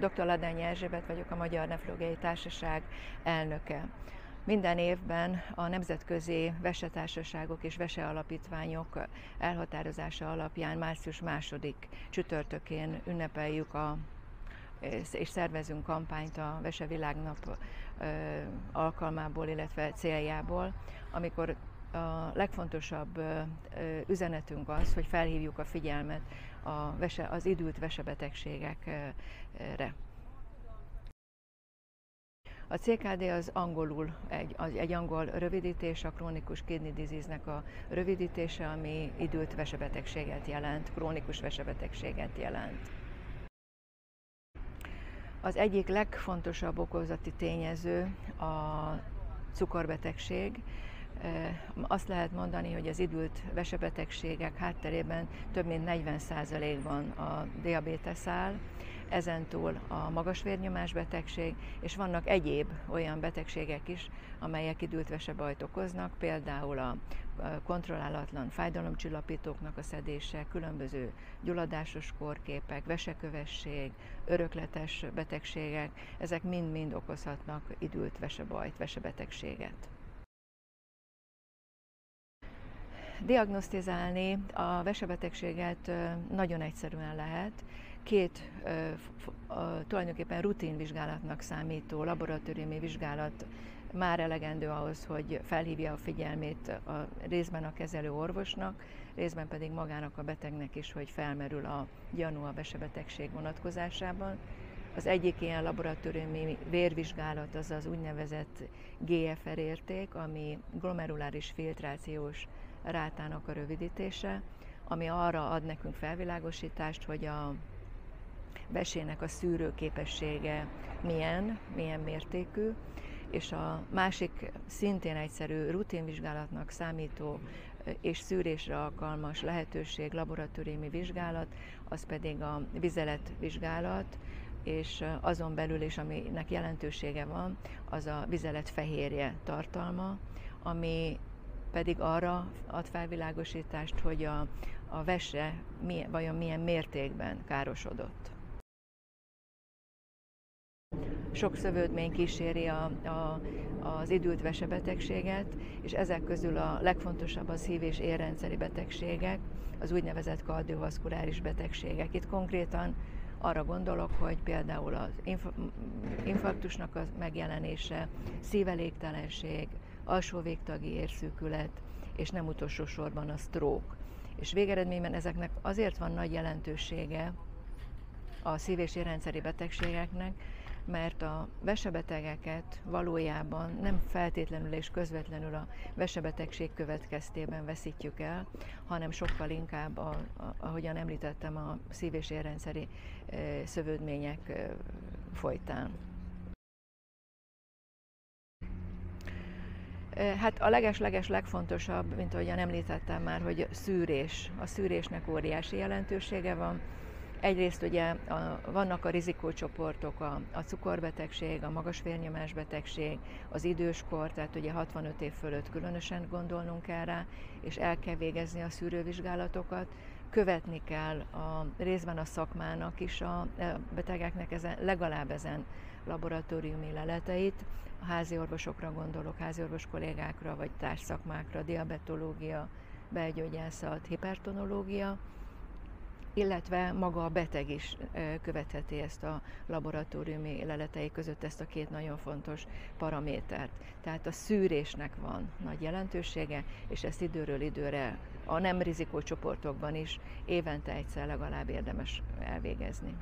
Dr. Ladányi Erzsébet vagyok, a Magyar Nefrológiai Társaság elnöke. Minden évben a nemzetközi vesetársaságok és vesealapítványok elhatározása alapján március 2. csütörtökén ünnepeljük és szervezünk kampányt a Vesevilágnap alkalmából, illetve céljából, amikor a legfontosabb üzenetünk az, hogy felhívjuk a figyelmet az idült vesebetegségekre. A CKD az angolul egy angol rövidítés, a krónikus kidney disease-nek a rövidítése, ami idült vesebetegséget jelent, krónikus vesebetegséget jelent. Az egyik legfontosabb okozati tényező a cukorbetegség. Azt lehet mondani, hogy az idült vesebetegségek hátterében több mint 40%-ban a diabétesz áll, ezentúl a magas vérnyomás betegség, és vannak egyéb olyan betegségek is, amelyek idült vesebajt okoznak, például a kontrollálatlan fájdalomcsillapítóknak a szedése, különböző gyulladásos kórképek, vesekövesség, örökletes betegségek, ezek mind-mind okozhatnak idült vesebajt, vesebetegséget. Diagnosztizálni a vesebetegséget nagyon egyszerűen lehet. Két tulajdonképpen rutinvizsgálatnak számító laboratóriumi vizsgálat már elegendő ahhoz, hogy felhívja a figyelmét részben a kezelő orvosnak, részben pedig magának a betegnek is, hogy felmerül a gyanú a vesebetegség vonatkozásában. Az egyik ilyen laboratóriumi vérvizsgálat az az úgynevezett GFR érték, ami glomeruláris filtrációs rátának a rövidítése, ami arra ad nekünk felvilágosítást, hogy a vesének a szűrőképessége milyen mértékű, és a másik szintén egyszerű rutinvizsgálatnak számító és szűrésre alkalmas lehetőség, laboratóriumi vizsgálat, az pedig a vizeletvizsgálat, és azon belül is, aminek jelentősége van, az a vizelet fehérje tartalma, ami pedig arra ad felvilágosítást, hogy a vese vajon milyen mértékben károsodott. Sok szövődmény kíséri az idült vesebetegséget, és ezek közül a legfontosabb a szív- és érrendszeri betegségek, az úgynevezett kardiovaszkuláris betegségek. Itt konkrétan arra gondolok, hogy például az infarktusnak a megjelenése, szívelégtelenség, alsó végtagi érszűkület, és nem utolsó sorban a stroke. És végeredményben ezeknek azért van nagy jelentősége a szív- és érrendszeri betegségeknek, mert a vesebetegeket valójában nem feltétlenül és közvetlenül a vesebetegség következtében veszítjük el, hanem sokkal inkább, ahogyan említettem, a szív- és érrendszeri szövődmények folytán. Hát a leges legfontosabb, mint ahogyan említettem már, hogy szűrés. A szűrésnek óriási jelentősége van. Egyrészt ugye vannak a rizikócsoportok, a cukorbetegség, a magas vérnyomás betegség, az időskor, tehát ugye 65 év fölött különösen gondolnunk kell rá, és el kell végezni a szűrővizsgálatokat. Követni kell részben a szakmának is a betegeknek legalább ezen laboratóriumi leleteit. A házi orvosokra gondolok, háziorvos kollégákra, vagy társszakmákra, diabetológia, belgyógyászat, hipertonológia, illetve maga a beteg is követheti ezt a laboratóriumi leletei között ezt a két nagyon fontos paramétert. Tehát a szűrésnek van nagy jelentősége, és ezt időről időre a nem rizikócsoportokban is évente egyszer legalább érdemes elvégezni.